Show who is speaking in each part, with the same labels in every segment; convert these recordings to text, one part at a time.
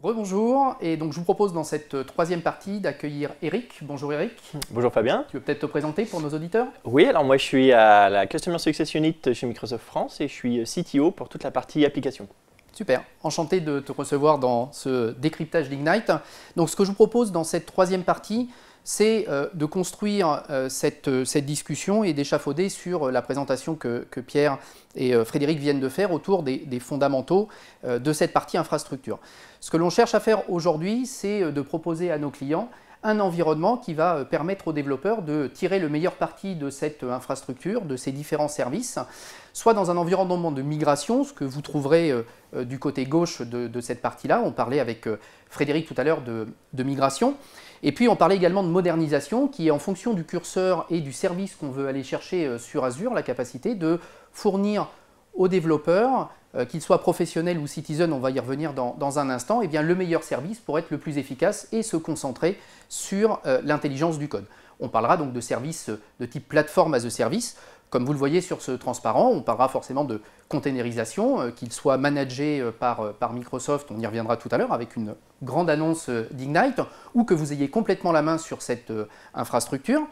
Speaker 1: Rebonjour, et donc je vous propose dans cette troisième partie d'accueillir Eric. Bonjour Eric.
Speaker 2: Bonjour Fabien.
Speaker 1: Tu veux peut-être te présenter pour nos auditeurs?
Speaker 2: Oui, alors moi je suis à la Customer Success Unit chez Microsoft France et je suis CTO pour toute la partie application.
Speaker 1: Super, enchanté de te recevoir dans ce décryptage d'Ignite. Donc ce que je vous propose dans cette troisième partie, c'est de construire cette discussion et d'échafauder sur la présentation que Pierre et Frédéric viennent de faire autour des fondamentaux de cette partie infrastructure. Ce que l'on cherche à faire aujourd'hui, c'est de proposer à nos clients un environnement qui va permettre aux développeurs de tirer le meilleur parti de cette infrastructure, de ces différents services, soit dans un environnement de migration, ce que vous trouverez du côté gauche de cette partie-là. On parlait avec Frédéric tout à l'heure de migration. Et puis on parlait également de modernisation qui est en fonction du curseur et du service qu'on veut aller chercher sur Azure, la capacité de fournir aux développeurs, qu'ils soient professionnels ou citizen, on va y revenir dans un instant, eh bien, le meilleur service pour être le plus efficace et se concentrer sur l'intelligence du code. On parlera donc de services de type plateforme as a service. Comme vous le voyez sur ce transparent, on parlera forcément de containerisation, qu'il soit managé par Microsoft, on y reviendra tout à l'heure avec une grande annonce d'Ignite, ou que vous ayez complètement la main sur cette infrastructure.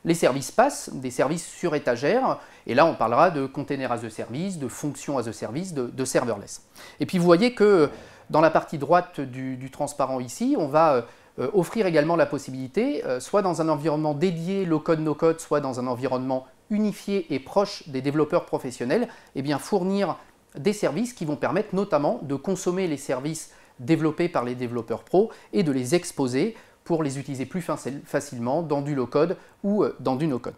Speaker 1: Les services PaaS, des services sur étagère, et là on parlera de container as a service, de fonction as a service, de serverless. Et puis vous voyez que dans la partie droite du transparent ici, on va offrir également la possibilité, soit dans un environnement dédié low-code, no-code, soit dans un environnement unifié et proche des développeurs professionnels, eh bien fournir des services qui vont permettre notamment de consommer les services développés par les développeurs pro et de les exposer pour les utiliser plus facilement dans du low-code ou dans du no-code.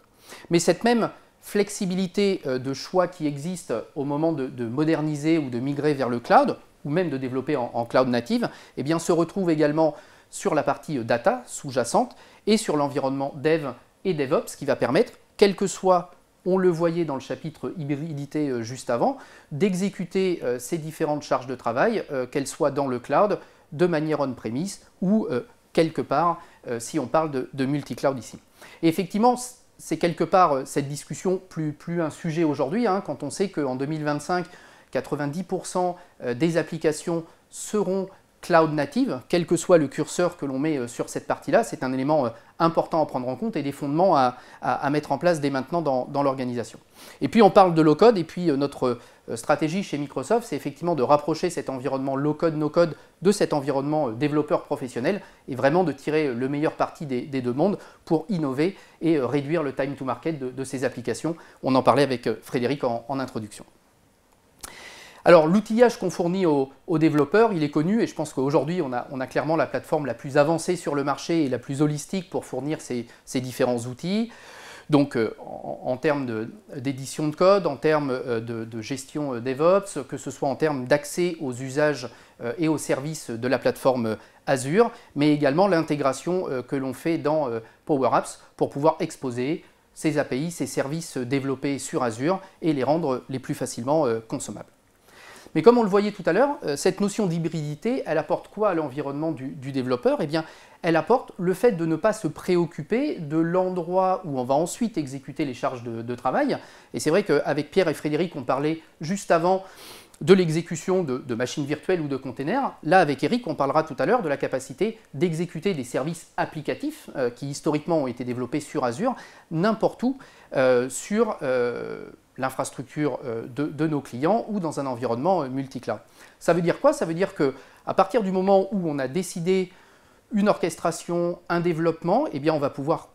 Speaker 1: Mais cette même flexibilité de choix qui existe au moment de moderniser ou de migrer vers le cloud, ou même de développer en cloud native, eh bien, se retrouve également sur la partie data sous-jacente et sur l'environnement dev et DevOps qui va permettre, quel que soit, on le voyait dans le chapitre hybridité juste avant, d'exécuter ces différentes charges de travail, qu'elles soient dans le cloud, de manière on-premise ou quelque part si on parle de multi-cloud ici. Et effectivement, c'est quelque part cette discussion plus un sujet aujourd'hui, quand on sait qu'en 2025, 90% des applications seront cloud native, quel que soit le curseur que l'on met sur cette partie-là, c'est un élément important à prendre en compte et des fondements à mettre en place dès maintenant dans l'organisation. Et puis on parle de low-code, et puis notre stratégie chez Microsoft, c'est effectivement de rapprocher cet environnement low-code, no-code de cet environnement développeur professionnel et vraiment de tirer le meilleur parti des deux mondes pour innover et réduire le time to market de ces applications. On en parlait avec Frédéric en introduction. Alors l'outillage qu'on fournit aux développeurs, il est connu et je pense qu'aujourd'hui on a clairement la plateforme la plus avancée sur le marché et la plus holistique pour fournir ces différents outils. Donc en termes d'édition de code, en termes de gestion DevOps, que ce soit en termes d'accès aux usages et aux services de la plateforme Azure, mais également l'intégration que l'on fait dans Power Apps pour pouvoir exposer ces API, ces services développés sur Azure et les rendre les plus facilement consommables. Mais comme on le voyait tout à l'heure, cette notion d'hybridité, elle apporte quoi à l'environnement du développeur? Eh bien, elle apporte le fait de ne pas se préoccuper de l'endroit où on va ensuite exécuter les charges de travail. Et c'est vrai qu'avec Pierre et Frédéric, on parlait juste avant de l'exécution de machines virtuelles ou de containers. Là, avec Eric, on parlera tout à l'heure de la capacité d'exécuter des services applicatifs qui historiquement ont été développés sur Azure, n'importe où sur l'infrastructure de nos clients ou dans un environnement multi-cloud. Ça veut dire quoi? Ça veut dire qu'à partir du moment où on a décidé une orchestration, un développement, eh bien on va pouvoir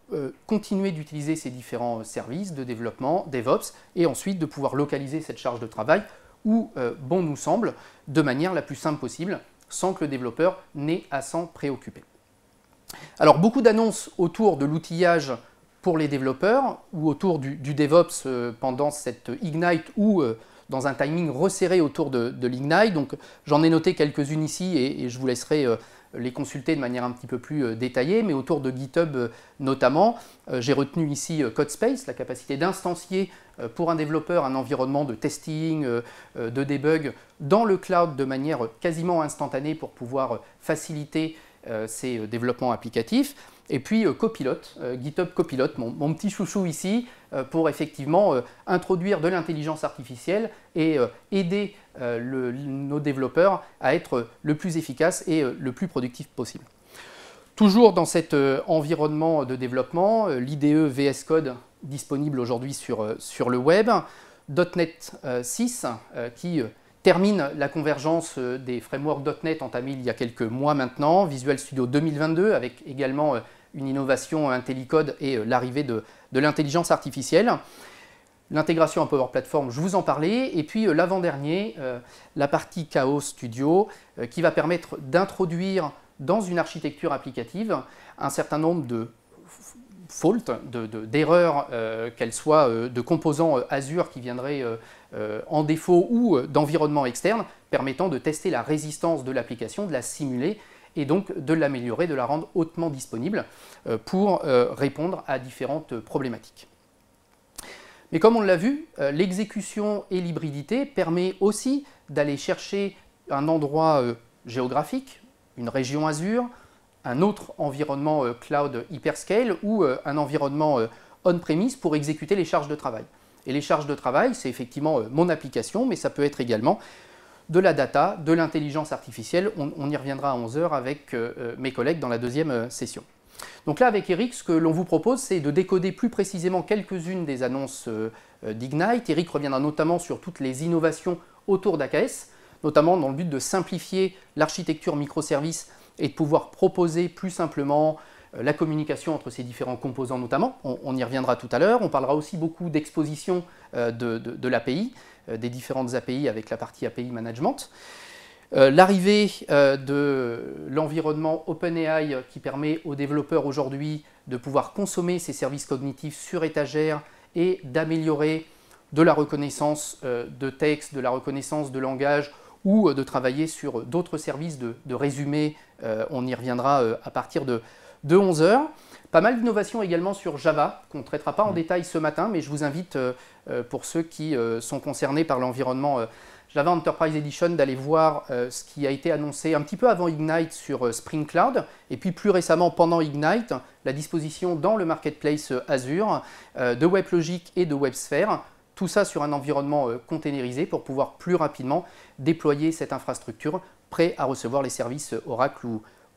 Speaker 1: continuer d'utiliser ces différents services de développement, DevOps, et ensuite de pouvoir localiser cette charge de travail où bon nous semble, de manière la plus simple possible, sans que le développeur n'ait à s'en préoccuper. Alors beaucoup d'annonces autour de l'outillage pour les développeurs ou autour du DevOps pendant cette Ignite ou dans un timing resserré autour de l'Ignite. Donc j'en ai noté quelques-unes ici et je vous laisserai les consulter de manière un petit peu plus détaillée, mais autour de GitHub notamment. J'ai retenu ici CodeSpace, la capacité d'instancier pour un développeur un environnement de testing, de debug dans le cloud de manière quasiment instantanée pour pouvoir faciliter ces développements applicatifs. Et puis Copilot, GitHub Copilot, mon petit chouchou ici, pour effectivement introduire de l'intelligence artificielle et aider nos développeurs à être le plus efficace et le plus productif possible. Toujours dans cet environnement de développement, l'IDE VS Code disponible aujourd'hui sur le web, .NET 6 qui termine la convergence des frameworks .NET entamés il y a quelques mois maintenant, Visual Studio 2022 avec également une innovation IntelliCode et l'arrivée de l'intelligence artificielle. L'intégration à Power Platform, je vous en parlais, et puis l'avant-dernier, la partie Chaos Studio qui va permettre d'introduire dans une architecture applicative un certain nombre de faults, d'erreurs, qu'elles soient de composants Azure qui viendraient en défaut ou d'environnement externe, permettant de tester la résistance de l'application, de la simuler et donc de l'améliorer, de la rendre hautement disponible pour répondre à différentes problématiques. Mais comme on l'a vu, l'exécution et l'hybridité permet aussi d'aller chercher un endroit géographique, une région Azure, un autre environnement cloud hyperscale ou un environnement on-premise pour exécuter les charges de travail. Et les charges de travail, c'est effectivement mon application, mais ça peut être également de la data, de l'intelligence artificielle. On y reviendra à 11 h avec mes collègues dans la deuxième session. Donc là, avec Eric, ce que l'on vous propose, c'est de décoder plus précisément quelques-unes des annonces d'Ignite. Eric reviendra notamment sur toutes les innovations autour d'AKS, notamment dans le but de simplifier l'architecture microservices et de pouvoir proposer plus simplement la communication entre ces différents composants notamment. On y reviendra tout à l'heure. On parlera aussi beaucoup d'exposition de l'API, des différentes API avec la partie API Management. L'arrivée de l'environnement OpenAI qui permet aux développeurs aujourd'hui de pouvoir consommer ces services cognitifs sur étagère et d'améliorer de la reconnaissance de texte, de la reconnaissance de langage ou de travailler sur d'autres services de résumé. On y reviendra à partir de 11 h. Pas mal d'innovations également sur Java, qu'on ne traitera pas en détail ce matin, mais je vous invite, pour ceux qui sont concernés par l'environnement Java Enterprise Edition, d'aller voir ce qui a été annoncé un petit peu avant Ignite sur Spring Cloud, et puis plus récemment pendant Ignite, la disposition dans le marketplace Azure de WebLogic et de WebSphere, tout ça sur un environnement containerisé pour pouvoir plus rapidement déployer cette infrastructure prêt à recevoir les services Oracle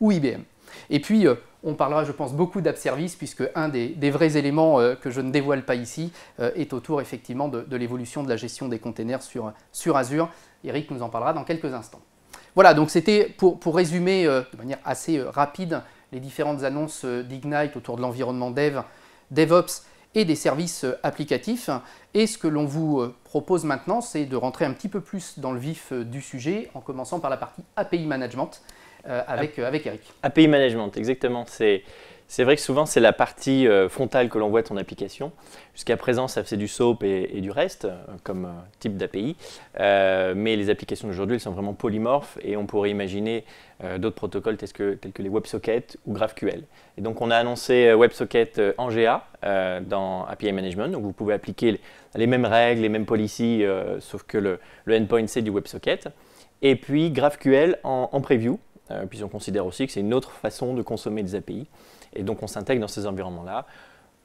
Speaker 1: ou IBM. Et puis, on parlera, je pense, beaucoup d'App Service, puisque un des vrais éléments que je ne dévoile pas ici est autour effectivement de l'évolution de la gestion des containers sur Azure. Eric nous en parlera dans quelques instants. Voilà, donc c'était pour résumer de manière assez rapide les différentes annonces d'Ignite autour de l'environnement Dev, DevOps et des services applicatifs. Et ce que l'on vous propose maintenant, c'est de rentrer un petit peu plus dans le vif du sujet, en commençant par la partie API Management. Avec Eric.
Speaker 2: API Management, exactement. C'est vrai que souvent, c'est la partie frontale que l'on voit de ton application. Jusqu'à présent, ça faisait du SOAP et du REST comme type d'API. Mais les applications d'aujourd'hui, elles sont vraiment polymorphes et on pourrait imaginer d'autres protocoles tels que les WebSockets ou GraphQL. Et donc, on a annoncé WebSocket en GA dans API Management. Donc, vous pouvez appliquer les mêmes règles, les mêmes policies, sauf que le endpoint, c'est du WebSocket. Et puis, GraphQL en preview. Puis on considère aussi que c'est une autre façon de consommer des API. Et donc on s'intègre dans ces environnements-là.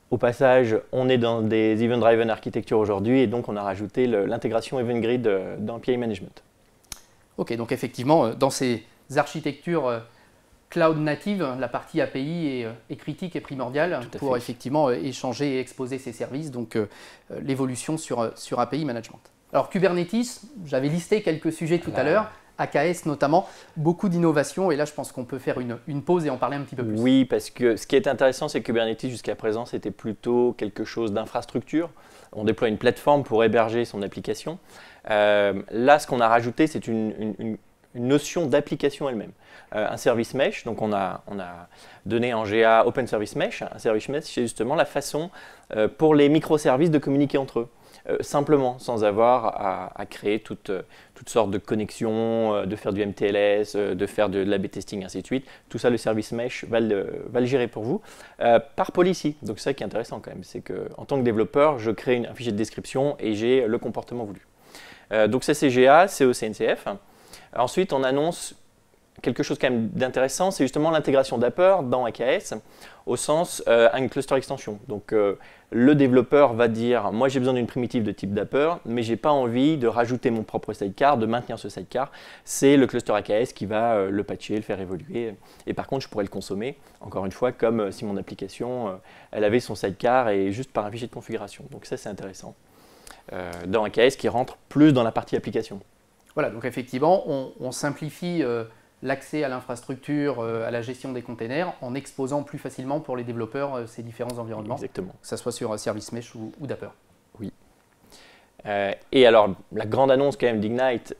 Speaker 2: Au passage, on est dans des event-driven architecture aujourd'hui et donc on a rajouté l'intégration Event Grid dans API Management.
Speaker 1: Ok, donc effectivement, dans ces architectures cloud native, la partie API est critique et primordiale pour effectivement échanger et exposer ces services, donc l'évolution sur API Management. Alors Kubernetes, j'avais listé quelques sujets tout à l'heure. AKS notamment, beaucoup d'innovations et là je pense qu'on peut faire une pause et en parler un petit peu plus.
Speaker 2: Oui, parce que ce qui est intéressant, c'est que Kubernetes jusqu'à présent c'était plutôt quelque chose d'infrastructure. On déploie une plateforme pour héberger son application. Là, ce qu'on a rajouté, c'est une notion d'application elle-même. Un service mesh, donc on a donné en GA Open Service Mesh. Un service mesh, c'est justement la façon pour les microservices de communiquer entre eux. Simplement, sans avoir à créer toutes sortes de connexions, de faire du MTLS, de faire de l'A/B testing, ainsi de suite. Tout ça, le service mesh va le gérer pour vous par policy. Donc c'est ça qui est intéressant quand même, c'est qu'en tant que développeur, je crée un fichier de description et j'ai le comportement voulu. Donc c'est CGA, COCNCF. Ensuite, on annonce quelque chose quand même d'intéressant, c'est justement l'intégration Dapper dans AKS, au sens un cluster extension. Donc le développeur va dire, moi j'ai besoin d'une primitive de type Dapper, mais j'ai pas envie de rajouter mon propre sidecar, de maintenir ce sidecar. C'est le cluster AKS qui va le patcher, le faire évoluer. Et par contre, je pourrais le consommer, encore une fois, comme si mon application, elle avait son sidecar et juste par un fichier de configuration. Donc ça, c'est intéressant. Dans AKS qui rentre plus dans la partie application.
Speaker 1: Voilà, donc effectivement, on simplifie l'accès à l'infrastructure, à la gestion des containers, en exposant plus facilement pour les développeurs ces différents environnements.
Speaker 2: Exactement.
Speaker 1: Que ce soit sur Service Mesh ou Dapper.
Speaker 2: Oui. Et alors, la grande annonce quand même d'Ignite,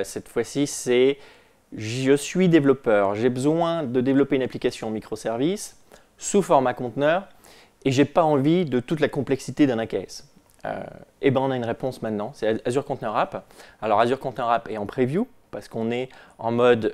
Speaker 2: cette fois-ci, c'est je suis développeur, j'ai besoin de développer une application microservice sous format conteneur et j'ai pas envie de toute la complexité d'un AKS. Et ben on a une réponse maintenant, c'est Azure Container App. Alors Azure Container App est en preview parce qu'on est en mode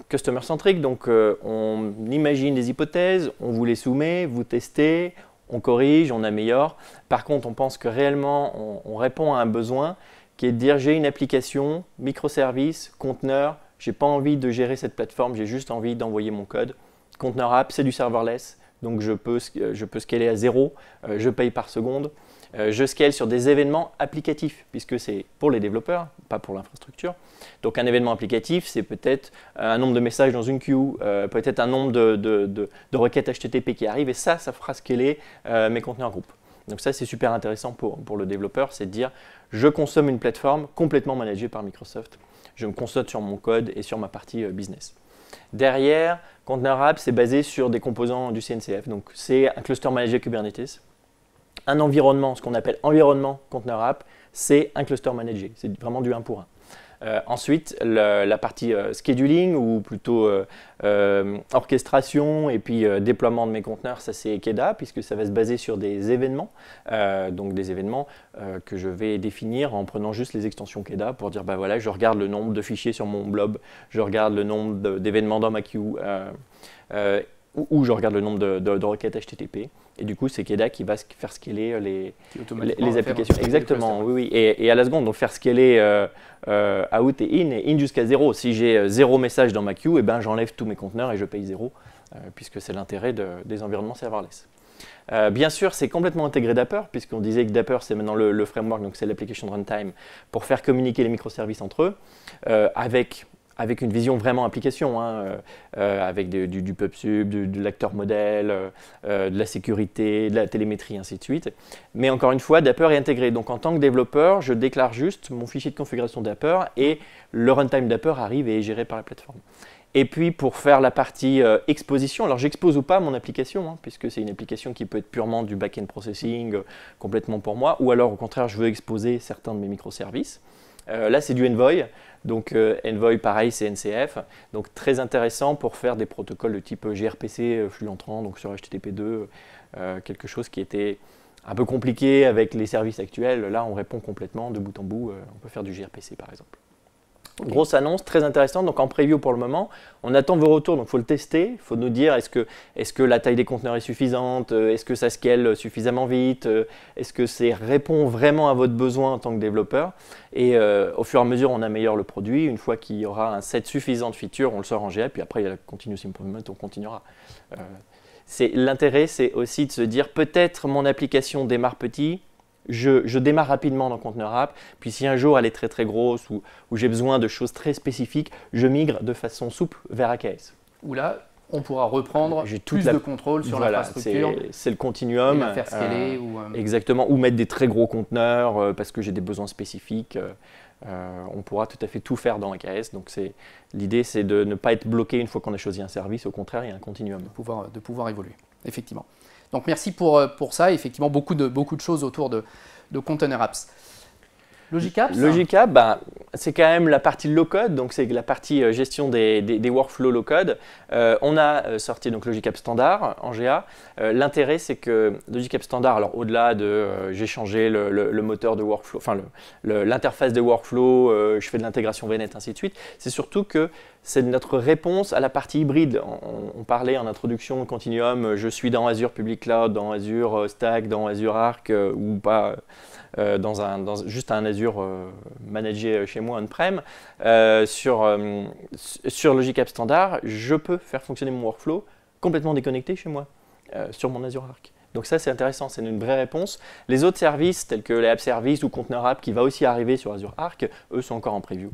Speaker 2: customer-centric, donc on imagine des hypothèses, on vous les soumet, vous testez, on corrige, on améliore. Par contre, on pense que réellement, on répond à un besoin qui est de dire j'ai une application, microservice, conteneur, j'ai pas envie de gérer cette plateforme, j'ai juste envie d'envoyer mon code. Container App, c'est du serverless, donc je peux scaler à 0, je paye par seconde. Je scale sur des événements applicatifs, puisque c'est pour les développeurs, pas pour l'infrastructure. Donc un événement applicatif, c'est peut-être un nombre de messages dans une queue, peut-être un nombre de requêtes HTTP qui arrivent, et ça fera scaler mes conteneurs groupes. Donc ça, c'est super intéressant pour le développeur, c'est de dire, je consomme une plateforme complètement managée par Microsoft. Je me concentre sur mon code et sur ma partie business. Derrière, Container App, c'est basé sur des composants du CNCF. Donc c'est un cluster managé Kubernetes. Un environnement, ce qu'on appelle environnement Container App, c'est un cluster managé. C'est vraiment du 1 pour 1. Ensuite, la partie scheduling ou plutôt orchestration et puis déploiement de mes conteneurs, ça c'est Keda puisque ça va se baser sur des événements. Donc des événements que je vais définir en prenant juste les extensions Keda pour dire bah voilà, je regarde le nombre de fichiers sur mon blob, je regarde le nombre d'événements dans ma queue. Ou je regarde le nombre de requêtes HTTP. Et du coup, c'est Keda qui va faire scaler les applications. Exactement, oui. Et à la seconde, donc faire scaler out et in jusqu'à 0. Si j'ai 0 message dans ma queue, eh ben, j'enlève tous mes conteneurs et je paye 0, puisque c'est l'intérêt des environnements serverless. Bien sûr, c'est complètement intégré Dapper, puisqu'on disait que Dapper, c'est maintenant le framework, donc c'est l'application runtime, pour faire communiquer les microservices entre eux, avec une vision vraiment application, avec du PubSub, de l'acteur modèle, de la sécurité, de la télémétrie, ainsi de suite. Mais encore une fois, Dapper est intégré. Donc en tant que développeur, je déclare juste mon fichier de configuration Dapper et le runtime Dapper arrive et est géré par la plateforme. Et puis pour faire la partie exposition, alors j'expose ou pas mon application, puisque c'est une application qui peut être purement du back-end processing, complètement pour moi, ou alors au contraire, je veux exposer certains de mes microservices. Là, c'est du Envoy. Donc Envoy, pareil, c'est NCF. Donc très intéressant pour faire des protocoles de type gRPC, flux entrant, donc sur HTTP2, quelque chose qui était un peu compliqué avec les services actuels. Là, on répond complètement de bout en bout. On peut faire du gRPC, par exemple. Okay. Grosse annonce, très intéressante. Donc en preview pour le moment, on attend vos retours. Donc il faut le tester. Il faut nous dire est-ce que la taille des conteneurs est suffisante, est-ce que ça scale suffisamment vite, est-ce que ça répond vraiment à votre besoin en tant que développeur. Et au fur et à mesure, on améliore le produit. Une fois qu'il y aura un set suffisant de features, on le sort en GA. Puis après, il y a la continuous improvement, on continuera. L'intérêt, c'est aussi de se dire peut-être mon application démarre petit. Je démarre rapidement dans Container App, puis si un jour elle est très très grosse ou j'ai besoin de choses très spécifiques, je migre de façon souple vers AKS.
Speaker 1: Où là, on pourra reprendre plus de contrôle sur l'infrastructure.
Speaker 2: C'est le continuum.
Speaker 1: Et la faire scaler.
Speaker 2: Exactement, ou mettre des très gros conteneurs parce que j'ai des besoins spécifiques. On pourra tout à fait tout faire dans AKS. Donc l'idée, c'est de ne pas être bloqué une fois qu'on a choisi un service. Au contraire, il y a un continuum.
Speaker 1: De pouvoir évoluer, effectivement. Donc merci pour ça, effectivement beaucoup de choses autour de Container Apps. Logic Apps, c'est quand même la partie low-code, donc c'est la partie gestion des workflows low-code. On a sorti donc Logic Apps Standard en GA. L'intérêt, c'est que Logic Apps Standard, alors au-delà de j'ai changé le moteur de workflow, enfin l'interface de workflow, je fais de l'intégration VNet, ainsi de suite, c'est surtout que c'est notre réponse à la partie hybride. On parlait en introduction Continuum, je suis dans Azure Public Cloud, dans Azure Stack, dans Azure Arc ou pas.
Speaker 2: juste un Azure managé chez moi on-prem. Sur Logic App Standard, je peux faire fonctionner mon workflow complètement déconnecté chez moi, sur mon Azure Arc. Donc ça, c'est intéressant, c'est une vraie réponse. Les autres services, tels que les App Services ou Container App, qui va aussi arriver sur Azure Arc, eux sont encore en preview.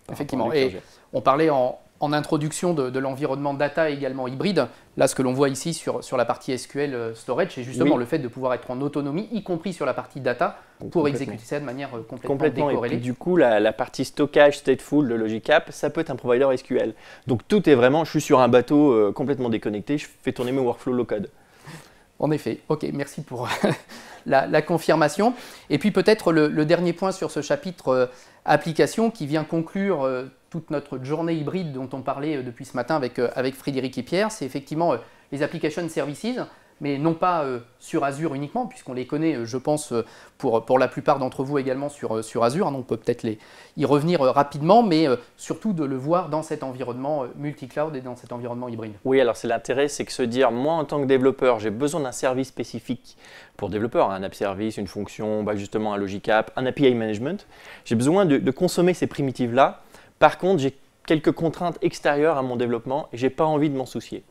Speaker 1: Effectivement. Et on parlait en introduction de l'environnement data également hybride. Là, ce que l'on voit ici sur la partie SQL Storage, c'est justement le fait de pouvoir être en autonomie, y compris sur la partie data, pour exécuter ça de manière complètement décorrélée.
Speaker 2: Et puis, du coup, la partie stockage stateful de Logic App, ça peut être un provider SQL. Donc tout est vraiment, je suis sur un bateau complètement déconnecté, je fais tourner mes workflows low-code.
Speaker 1: En effet, ok, merci pour la confirmation. Et puis peut-être le dernier point sur ce chapitre application qui vient conclure toute notre journée hybride dont on parlait depuis ce matin avec Frédéric et Pierre, c'est effectivement les application services, mais non pas sur Azure uniquement, puisqu'on les connaît, je pense, pour la plupart d'entre vous également sur Azure. On peut peut-être y revenir rapidement, mais surtout de le voir dans cet environnement multi-cloud et dans cet environnement hybride.
Speaker 2: Oui, alors c'est l'intérêt, c'est que se dire, moi en tant que développeur, j'ai besoin d'un service spécifique pour développeur, un app service, une fonction, justement un Logic App, un API management. J'ai besoin de consommer ces primitives-là. Par contre, j'ai quelques contraintes extérieures à mon développement et je n'ai pas envie de m'en soucier.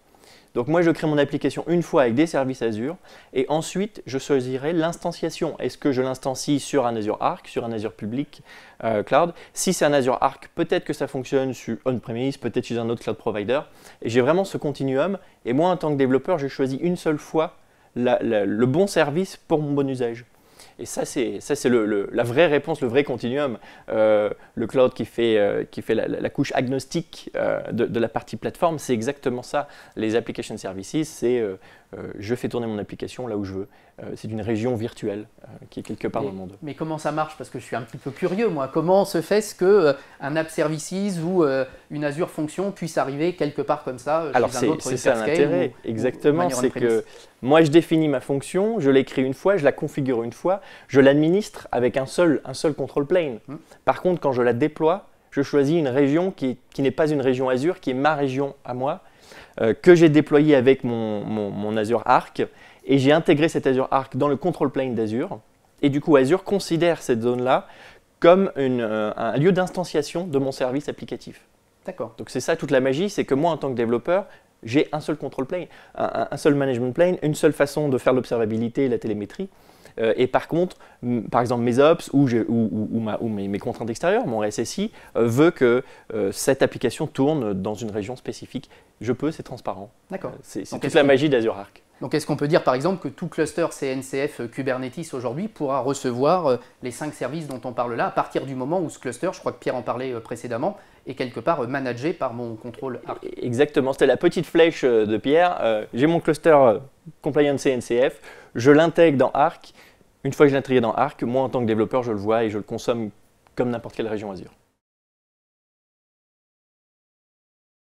Speaker 2: Donc moi, je crée mon application une fois avec des services Azure et ensuite, je choisirai l'instanciation. Est-ce que je l'instancie sur un Azure Arc, sur un Azure Public Cloud? Si c'est un Azure Arc, peut-être que ça fonctionne sur on-premise, peut-être chez un autre cloud provider. Et j'ai vraiment ce continuum. Et moi, en tant que développeur, j'ai choisi une seule fois le bon service pour mon bon usage. Et ça, c'est la vraie réponse, le vrai continuum. Le cloud qui fait la couche agnostique de la partie plateforme, c'est exactement ça. Les application services, c'est je fais tourner mon application là où je veux. C'est une région virtuelle qui est quelque part dans le monde.
Speaker 1: Mais comment ça marche? Parce que je suis un petit peu curieux, moi. Comment se fait-ce qu'un app services ou une Azure fonction puisse arriver quelque part comme ça chez
Speaker 2: Alors,
Speaker 1: un autre
Speaker 2: c'est ça l'intérêt. Exactement, c'est que moi, je définis ma fonction, je l'écris une fois, je la configure une fois, je l'administre avec un seul control plane. Par contre, quand je la déploie, je choisis une région qui n'est pas une région Azure, qui est ma région à moi, que j'ai déployée avec mon Azure Arc. Et j'ai intégré cet Azure Arc dans le control plane d'Azure. Et du coup, Azure considère cette zone-là comme un lieu d'instanciation de mon service applicatif.
Speaker 1: D'accord.
Speaker 2: Donc c'est ça toute la magie, c'est que moi, en tant que développeur, j'ai un seul control plane, un seul management plane, une seule façon de faire l'observabilité et la télémétrie. Et par contre, par exemple, mes ops ou mes contraintes extérieures, mon SSI, veut que cette application tourne dans une région spécifique. Je peux, c'est transparent.
Speaker 1: D'accord.
Speaker 2: C'est toute la magie d'Azure Arc.
Speaker 1: Donc est-ce qu'on peut dire par exemple que tout cluster CNCF Kubernetes aujourd'hui pourra recevoir les 5 services dont on parle là à partir du moment où ce cluster, je crois que Pierre en parlait précédemment, est quelque part managé par mon contrôle Arc?
Speaker 2: Exactement, c'était la petite flèche de Pierre. J'ai mon cluster compliant CNCF, je l'intègre dans Arc. Une fois que je l'ai intégré dans Arc, moi en tant que développeur, je le vois et je le consomme comme n'importe quelle région Azure.